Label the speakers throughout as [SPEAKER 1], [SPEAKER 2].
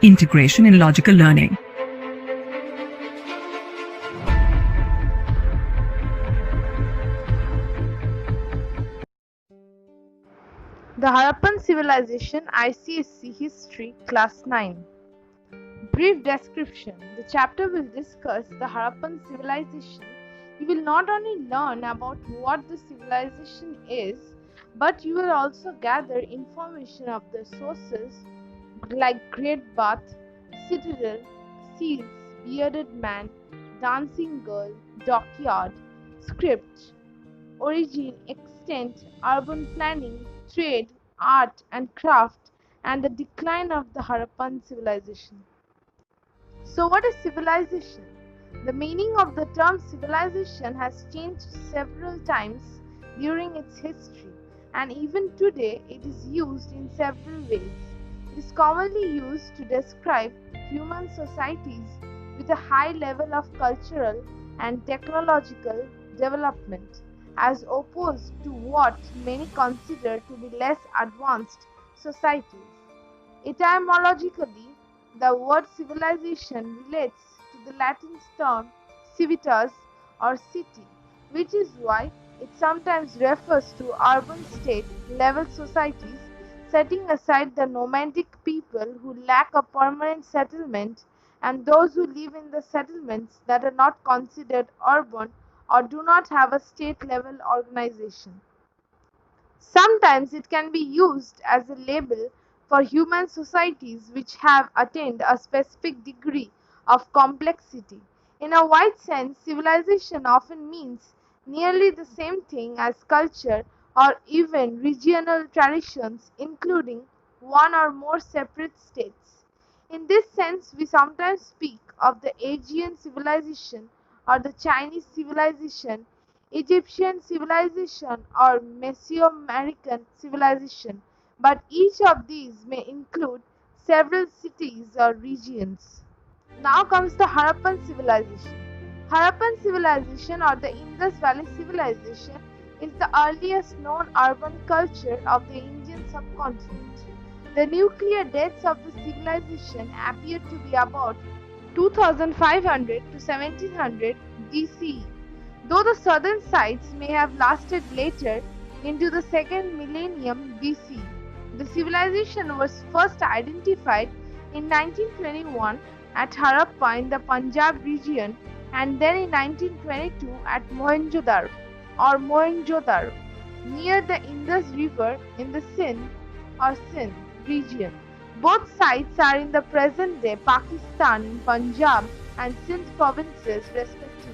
[SPEAKER 1] integration in logical learning.
[SPEAKER 2] The Harappan Civilization ICSE History Class 9. Brief description. The chapter will discuss the Harappan Civilization. You will not only learn about what the civilization is, but you will also gather information of the sources like Great Bath, Citadel, Seals, Bearded Man, Dancing Girl, Dockyard, Script, origin, extent, urban planning, trade, art and craft, and the decline of the Harappan civilization. So, what is civilization? The meaning of the term civilization has changed several times during its history, and even today it is used in several ways. It is commonly used to describe human societies with a high level of cultural and technological development, as opposed to what many consider to be less advanced societies. Etymologically, the word civilization relates to the Latin term civitas or city, which is why it sometimes refers to urban state level societies, setting aside the nomadic people who lack a permanent settlement and those who live in the settlements that are not considered urban or do not have a state level organization. Sometimes it can be used as a label for human societies which have attained a specific degree of complexity. In a wide sense, civilization often means nearly the same thing as culture or even regional traditions, including one or more separate states. In this sense, we sometimes speak of the Asian civilization or the Chinese civilization, Egyptian civilization or Mesoamerican civilization, but each of these may include several cities or regions. Now comes the Harappan civilization. Harappan civilization or the Indus Valley civilization is the earliest known urban culture of the Indian subcontinent. The nuclear dates of the civilization appear to be about 2500 to 1700 BCE, though the southern sites may have lasted later into the second millennium BC. The civilization was first identified in 1921 at Harappa in the Punjab region and then in 1922 at Mohenjo-daro near the Indus River in the Sindh region. Both sites are in the present-day Pakistan in Punjab and Sindh provinces respectively.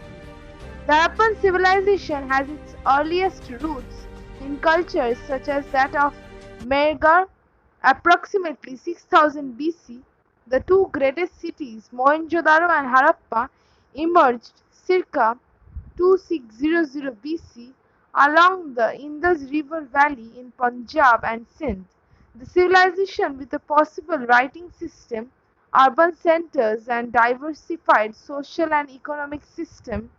[SPEAKER 2] The Harappan civilization has its earliest roots in cultures such as that of Mehrgarh, approximately 6000 BC. The two greatest cities, Mohenjo-daro and Harappa, emerged circa 2600 BC along the Indus River valley in Punjab and Sindh. The civilization, with a possible writing system, urban centers, and diversified social and economic system,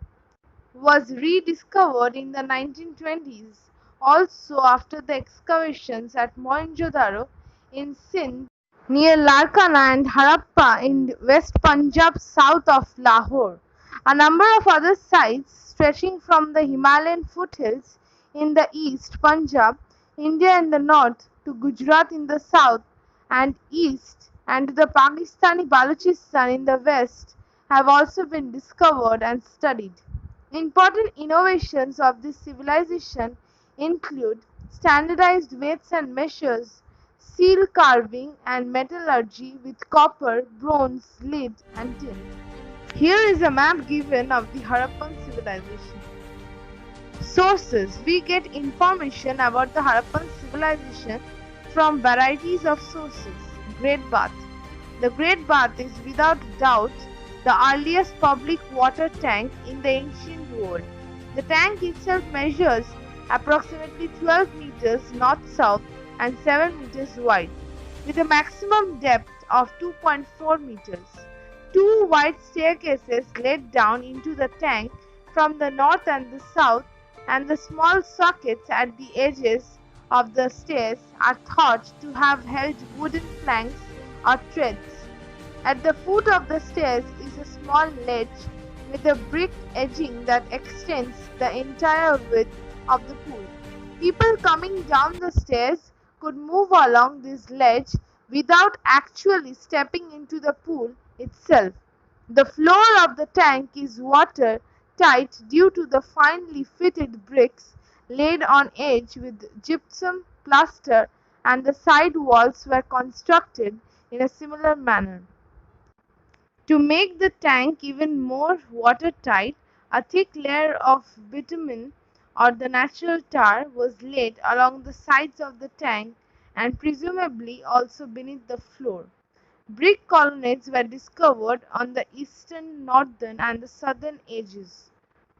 [SPEAKER 2] was rediscovered in the 1920s, also after the excavations at Mohenjo-daro in Sindh near Larkana and Harappa in West Punjab south of Lahore. A number of other sites stretching from the Himalayan foothills in the east, Punjab, India in the north, to Gujarat in the south and east, and to the Pakistani Balochistan in the west, have also been discovered and studied. Important innovations of this civilization include standardized weights and measures, seal carving, and metallurgy with copper, bronze, lead, and tin. Here is a map given of the Harappan civilization. Sources. We get information about the Harappan civilization from varieties of sources. Great Bath. The Great Bath is without doubt the earliest public water tank in the ancient world. The tank itself measures approximately 12 meters north-south and 7 meters wide, with a maximum depth of 2.4 meters. Two wide staircases led down into the tank from the north and the south, and the small sockets at the edges of the stairs are thought to have held wooden planks or treads. At the foot of the stairs is a small ledge with a brick edging that extends the entire width of the pool. People coming down the stairs could move along this ledge without actually stepping into the pool itself. The floor of the tank is water tight due to the finely fitted bricks laid on edge with gypsum plaster, and the side walls were constructed in a similar manner. To make the tank even more watertight, a thick layer of bitumen or the natural tar was laid along the sides of the tank and presumably also beneath the floor. Brick colonnades were discovered on the eastern, northern, and the southern edges.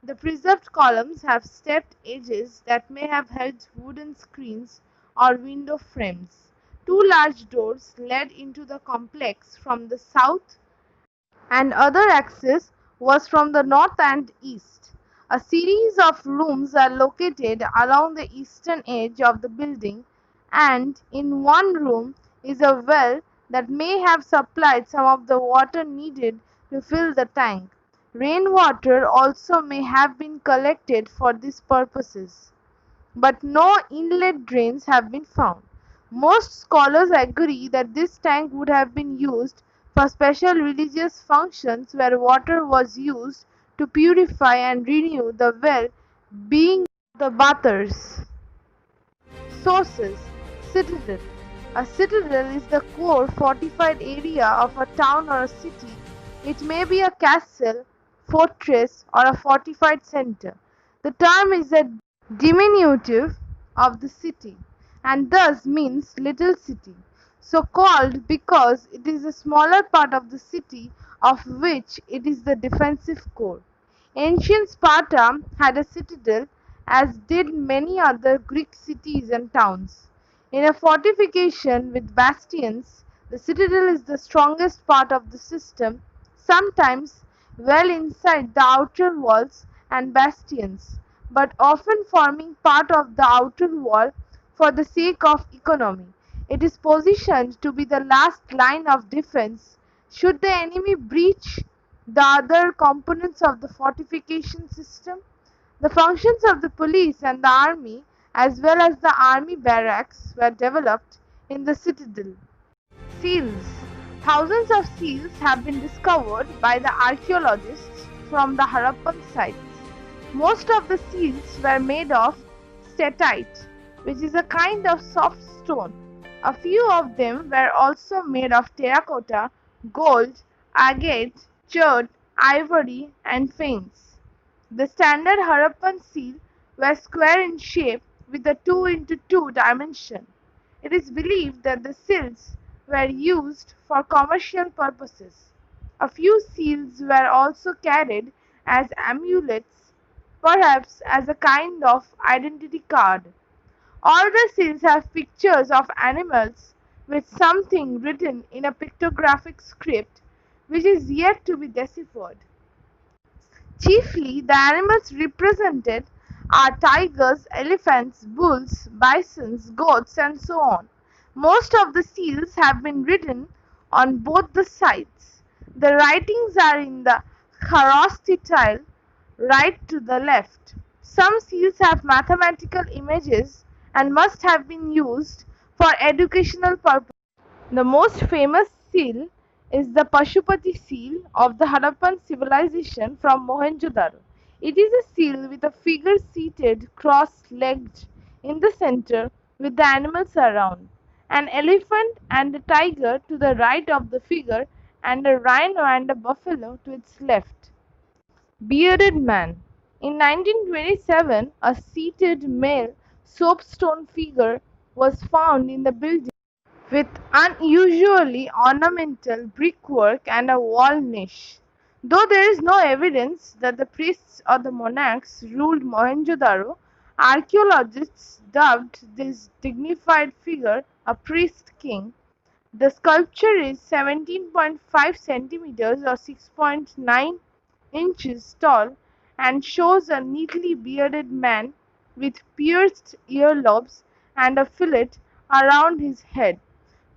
[SPEAKER 2] The preserved columns have stepped edges that may have held wooden screens or window frames. Two large doors led into the complex from the south, and other access was from the north and east. A series of rooms are located along the eastern edge of the building, and in one room is a well that may have supplied some of the water needed to fill the tank. Rainwater also may have been collected for these purposes, but no inlet drains have been found. Most scholars agree that this tank would have been used for special religious functions where water was used to purify and renew the well being of the bathers. Sources: Citadel. A citadel is the core fortified area of a town or a city. It may be a castle, fortress, or a fortified center. The term is a diminutive of the city, and thus means little city, so called because it is a smaller part of the city of which it is the defensive core. Ancient Sparta had a citadel, as did many other Greek cities and towns. In a fortification with bastions, the citadel is the strongest part of the system, sometimes well inside the outer walls and bastions, but often forming part of the outer wall for the sake of economy. It is positioned to be the last line of defense should the enemy breach the other components of the fortification system. The functions of the police and the army, as well as the army barracks, were developed in the citadel. Seals. Thousands of seals have been discovered by the archaeologists from the Harappan sites. Most of the seals were made of statite, which is a kind of soft stone. A few of them were also made of terracotta, gold, agate, chert, ivory, and faience. The standard Harappan seal were square in shape with a 2 into 2 dimension. It is believed that the seals were used for commercial purposes. A few seals were also carried as amulets, perhaps as a kind of identity card. All the seals have pictures of animals with something written in a pictographic script which is yet to be deciphered. Chiefly, the animals represented are tigers, elephants, bulls, bisons, goats, and so on. Most of the seals have been written on both the sides. The writings are in the Kharosthi right to the left. Some seals have mathematical images and must have been used for educational purposes. The most famous seal is the Pashupati seal of the Harappan civilization from Mohenjo-daro. It is a seal with a figure seated cross-legged in the center with the animals around. An elephant and a tiger to the right of the figure, and a rhino and a buffalo to its left. Bearded man. In 1927, a seated male soapstone figure was found in the building with unusually ornamental brickwork and a wall niche. Though there is no evidence that the priests or the monarchs ruled Mohenjo-daro, archaeologists dubbed this dignified figure a priest king. The sculpture is 17.5 centimeters or 6.9 inches tall and shows a neatly bearded man with pierced earlobes and a fillet around his head.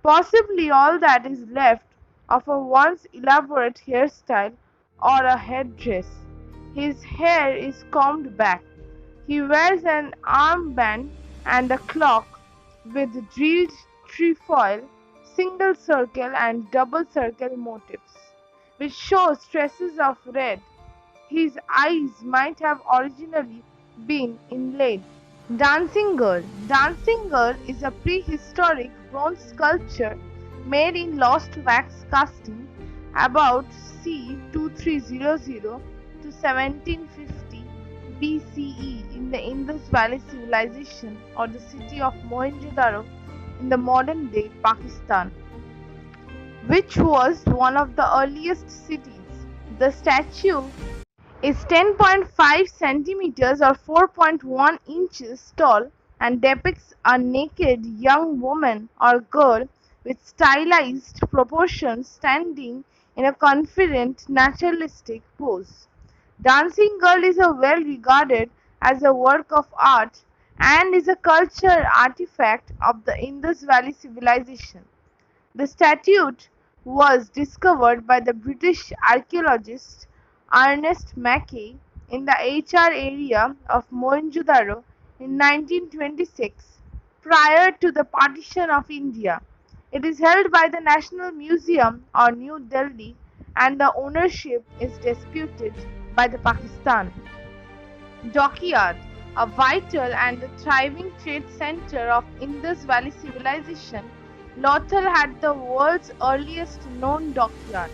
[SPEAKER 2] Possibly all that is left of a once elaborate hairstyle or a headdress. His hair is combed back. He wears an armband and a clock with drilled trefoil, single circle and double circle motifs, which shows traces of red. His eyes might have originally been inlaid. Dancing Girl. Dancing Girl is a prehistoric bronze sculpture made in lost wax casting about c. 2300 to 1750 BCE in the Indus Valley Civilization or the city of Mohenjo-daro in the modern day Pakistan, which was one of the earliest cities. The statue is 10.5 centimeters or 4.1 inches tall and depicts a naked young woman or girl with stylized proportions standing in a confident, naturalistic pose. Dancing Girl is a well regarded as a work of art and is a cultural artifact of the Indus Valley Civilization. The statue was discovered by the British archaeologist Ernest Mackay in the HR area of Mohenjo-daro in 1926, prior to the partition of India. It is held by the National Museum of New Delhi and the ownership is disputed by the Pakistan. Dockyard, a vital and thriving trade center of Indus Valley Civilization, Lothal had the world's earliest known dockyard,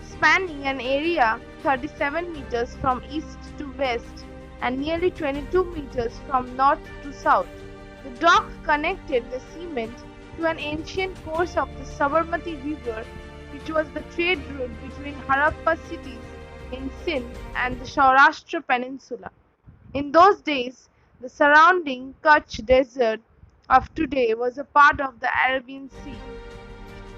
[SPEAKER 2] spanning an area 37 meters from east to west and nearly 22 meters from north to south. The dock connected the cement to an ancient course of the Sabarmati River, which was the trade route between Harappa cities in Sindh and the Saurashtra Peninsula. In those days, the surrounding Kutch Desert of today was a part of the Arabian Sea.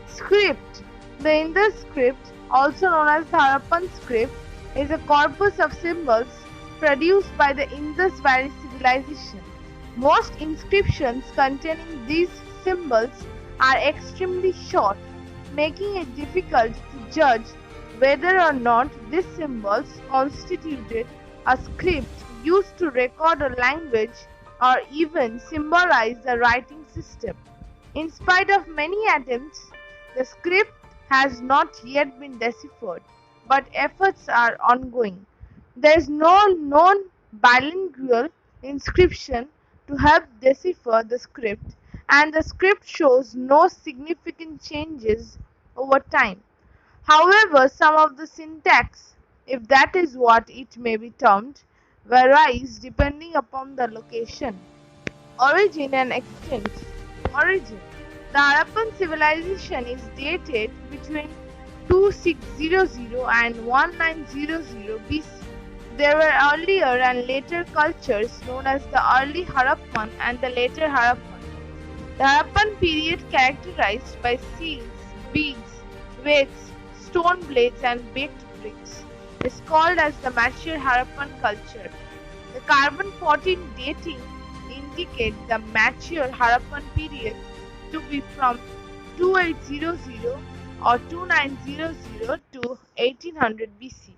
[SPEAKER 2] Script. The Indus Script, also known as the Harappan Script, is a corpus of symbols produced by the Indus Valley Civilization. Most inscriptions containing these symbols are extremely short, making it difficult to judge whether or not these symbols constituted a script used to record a language or even symbolize a writing system. In spite of many attempts, the script has not yet been deciphered, but efforts are ongoing. There is no known bilingual inscription to help decipher the script, and the script shows no significant changes over time. However, some of the syntax, if that is what it may be termed, varies depending upon the location. Origin and extent. Origin. The Harappan civilization is dated between 2600 and 1900 BC. There were earlier and later cultures known as the early Harappan and the later Harappan. The Harappan period characterized by seals, beads, weights, stone blades and baked bricks is called as the mature Harappan culture. The carbon-14 dating indicates the mature Harappan period to be from 2800 or 2900 to 1800 BC.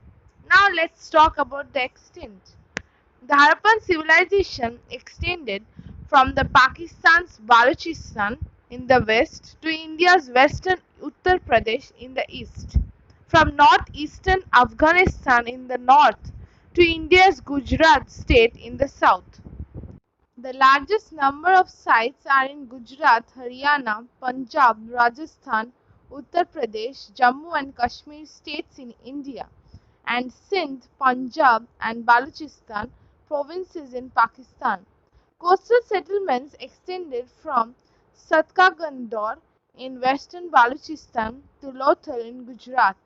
[SPEAKER 2] Now let's talk about the extent. The Harappan civilization extended from the Pakistan's Balochistan in the west to India's western Uttar Pradesh in the east, from northeastern Afghanistan in the north to India's Gujarat state in the south. The largest number of sites are in Gujarat, Haryana, Punjab, Rajasthan, Uttar Pradesh, Jammu and Kashmir states in India, and Sindh, Punjab, and Balochistan provinces in Pakistan. Coastal settlements extended from Satkagandor in western Balochistan to Lothal in Gujarat.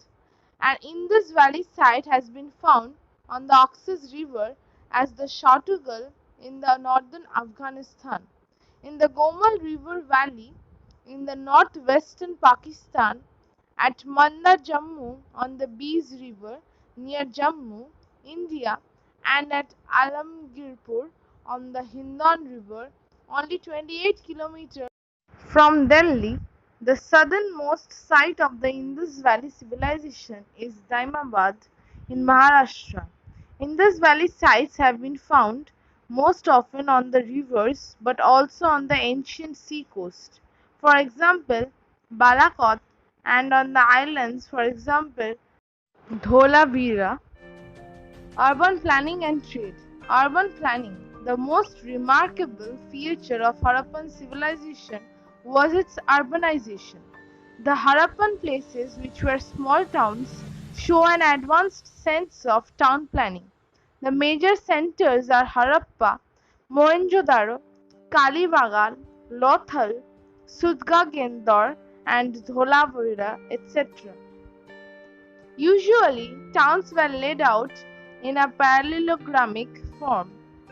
[SPEAKER 2] An Indus Valley site has been found on the Oxus River as the Shatugal in the northern Afghanistan. In the Gomal River Valley in the northwestern Pakistan, at Manda Jammu on the Beas River near Jammu, India, and at Alamgirpur on the Hindon River, only 28 kilometers from Delhi. The southernmost site of the Indus Valley civilization is Daimabad in Maharashtra. Indus Valley sites have been found most often on the rivers but also on the ancient sea coast. For example, Balakot, and on the islands, for example, Dholavira. Urban planning and trade. Urban planning. The most remarkable feature of Harappan civilization was its urbanization. The Harappan places, which were small towns, show an advanced sense of town planning. The major centers are Harappa, Mohenjo-daro, Kalibagal, Lothal, Sudgagendor, and Dholavira, etc. Usually, towns were laid out in a parallelogramic form.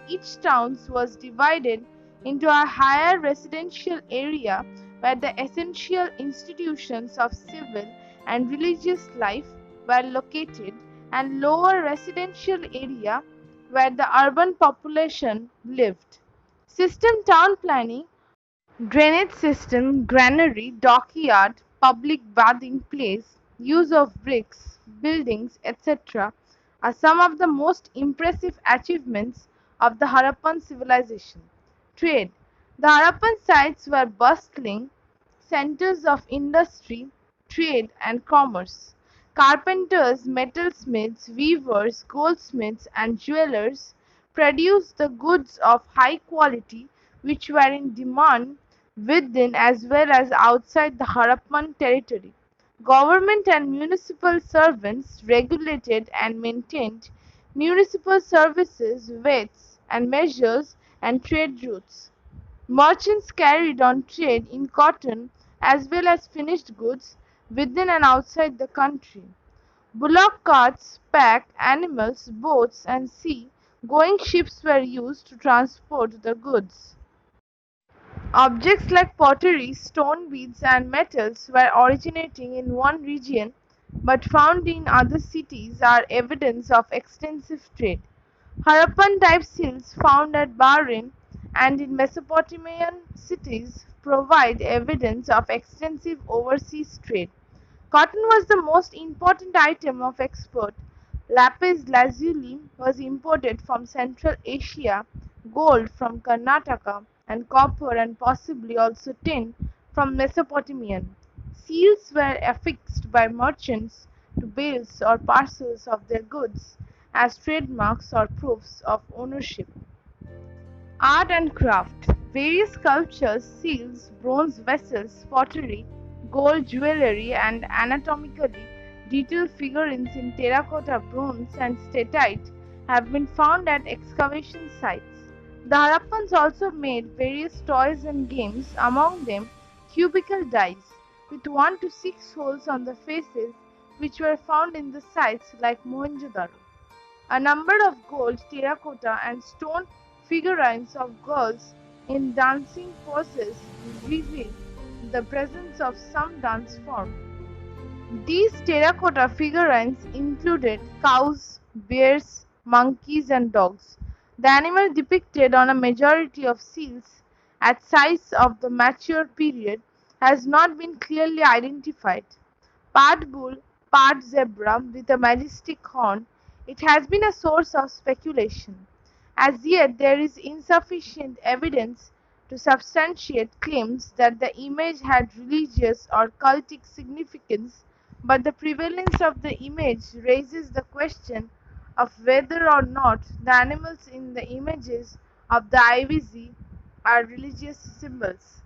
[SPEAKER 2] Each town was divided into a higher residential area where the essential institutions of civil and religious life were located, and lower residential area where the urban population lived. System town planning. Drainage system, granary, dockyard, public bathing place, use of bricks, buildings, etc. are some of the most impressive achievements of the Harappan civilization. Trade. The Harappan sites were bustling centers of industry, trade, and commerce. Carpenters, metalsmiths, weavers, goldsmiths, and jewelers produced the goods of high quality which were in demand within as well as outside the Harappan territory. Government and municipal servants regulated and maintained municipal services, weights and measures, and trade routes. Merchants carried on trade in cotton as well as finished goods within and outside the country. Bullock carts, pack animals, boats, and sea-going ships were used to transport the goods. Objects like pottery, stone beads, and metals were originating in one region but found in other cities are evidence of extensive trade. Harappan type seals found at Bahrain and in Mesopotamian cities provide evidence of extensive overseas trade. Cotton was the most important item of export. Lapis lazuli was imported from Central Asia, gold from Karnataka, and copper and possibly also tin from Mesopotamian. Seals were affixed by merchants to bales or parcels of their goods as trademarks or proofs of ownership. Art and craft. Various sculptures, seals, bronze vessels, pottery, gold jewelry, and anatomically detailed figurines in terracotta, bronze, and statite have been found at excavation sites. The Harappans also made various toys and games, among them cubical dice, with 1 to 6 holes on the faces, which were found in the sites like Mohenjo-daro. A number of gold, terracotta, and stone figurines of girls in dancing poses reveal the presence of some dance form. These terracotta figurines included cows, bears, monkeys, and dogs. The animal depicted on a majority of seals at sites of the mature period has not been clearly identified. Part bull, part zebra with a majestic horn, it has been a source of speculation. As yet, there is insufficient evidence to substantiate claims that the image had religious or cultic significance, but the prevalence of the image raises the question of whether or not the animals in the images of the IVZ are religious symbols.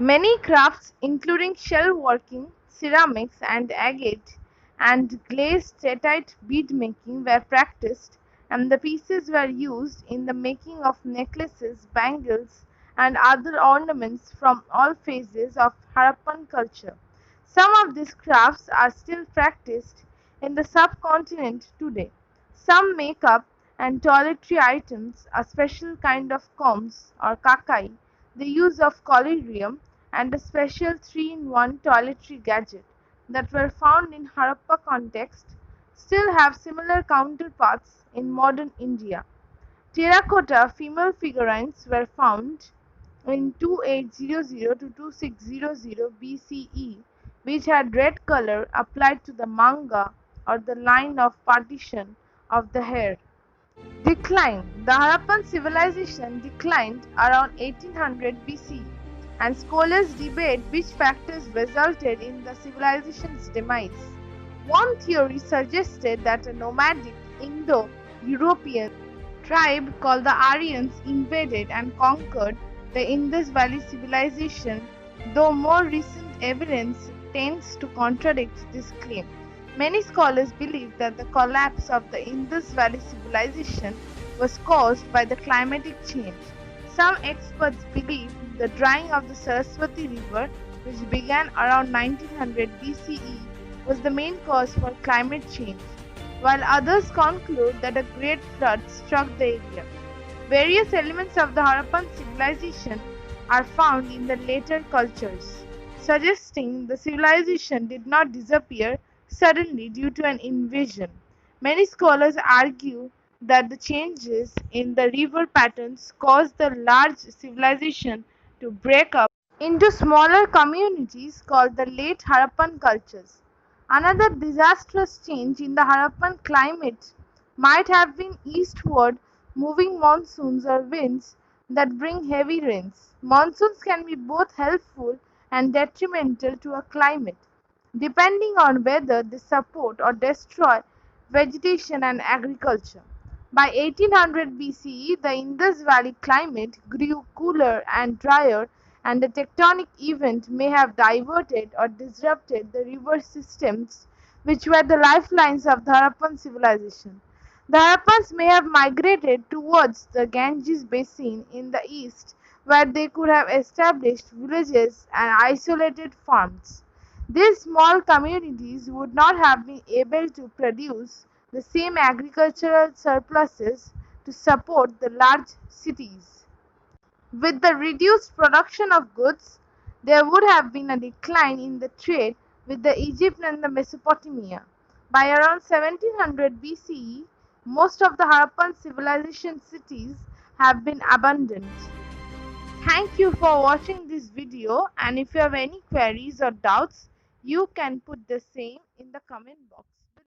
[SPEAKER 2] Many crafts, including shell working, ceramics, and agate and glazed statite bead making, were practiced, and the pieces were used in the making of necklaces, bangles, and other ornaments from all phases of Harappan culture. Some of these crafts are still practiced in the subcontinent today. Some makeup and toiletry items, a special kind of combs or kakai, the use of collyrium, and a special 3-in-1 toiletry gadget that were found in Harappa context still have similar counterparts in modern India. Terracotta female figurines were found in 2800 to 2600 BCE, which had red color applied to the manga or the line of partition of the hair. Decline. The Harappan civilization declined around 1800 BC, and scholars debate which factors resulted in the civilization's demise. One theory suggested that a nomadic Indo-European tribe called the Aryans invaded and conquered the Indus Valley civilization, though more recent evidence tends to contradict this claim. Many scholars believe that the collapse of the Indus Valley civilization was caused by the climatic change. Some experts believe the drying of the Saraswati River, which began around 1900 BCE, was the main cause for climate change, while others conclude that a great flood struck the area. Various elements of the Harappan civilization are found in the later cultures, suggesting the civilization did not disappear suddenly due to an invasion. Many scholars argue that the changes in the river patterns caused the large civilization to break up into smaller communities called the late Harappan cultures. Another disastrous change in the Harappan climate might have been eastward moving monsoons or winds that bring heavy rains. Monsoons can be both helpful and detrimental to a climate, depending on whether they support or destroy vegetation and agriculture. By 1800 BCE, the Indus Valley climate grew cooler and drier, and a tectonic event may have diverted or disrupted the river systems which were the lifelines of the Harappan civilization. The Harappans may have migrated towards the Ganges basin in the east, where they could have established villages and isolated farms. These small communities would not have been able to produce the same agricultural surpluses to support the large cities. With the reduced production of goods, there would have been a decline in the trade with the Egypt and the Mesopotamia. By around 1700 BCE, most of the Harappan civilization cities have been abandoned. Thank you for watching this video, and if you have any queries or doubts, you can put the same in the comment box.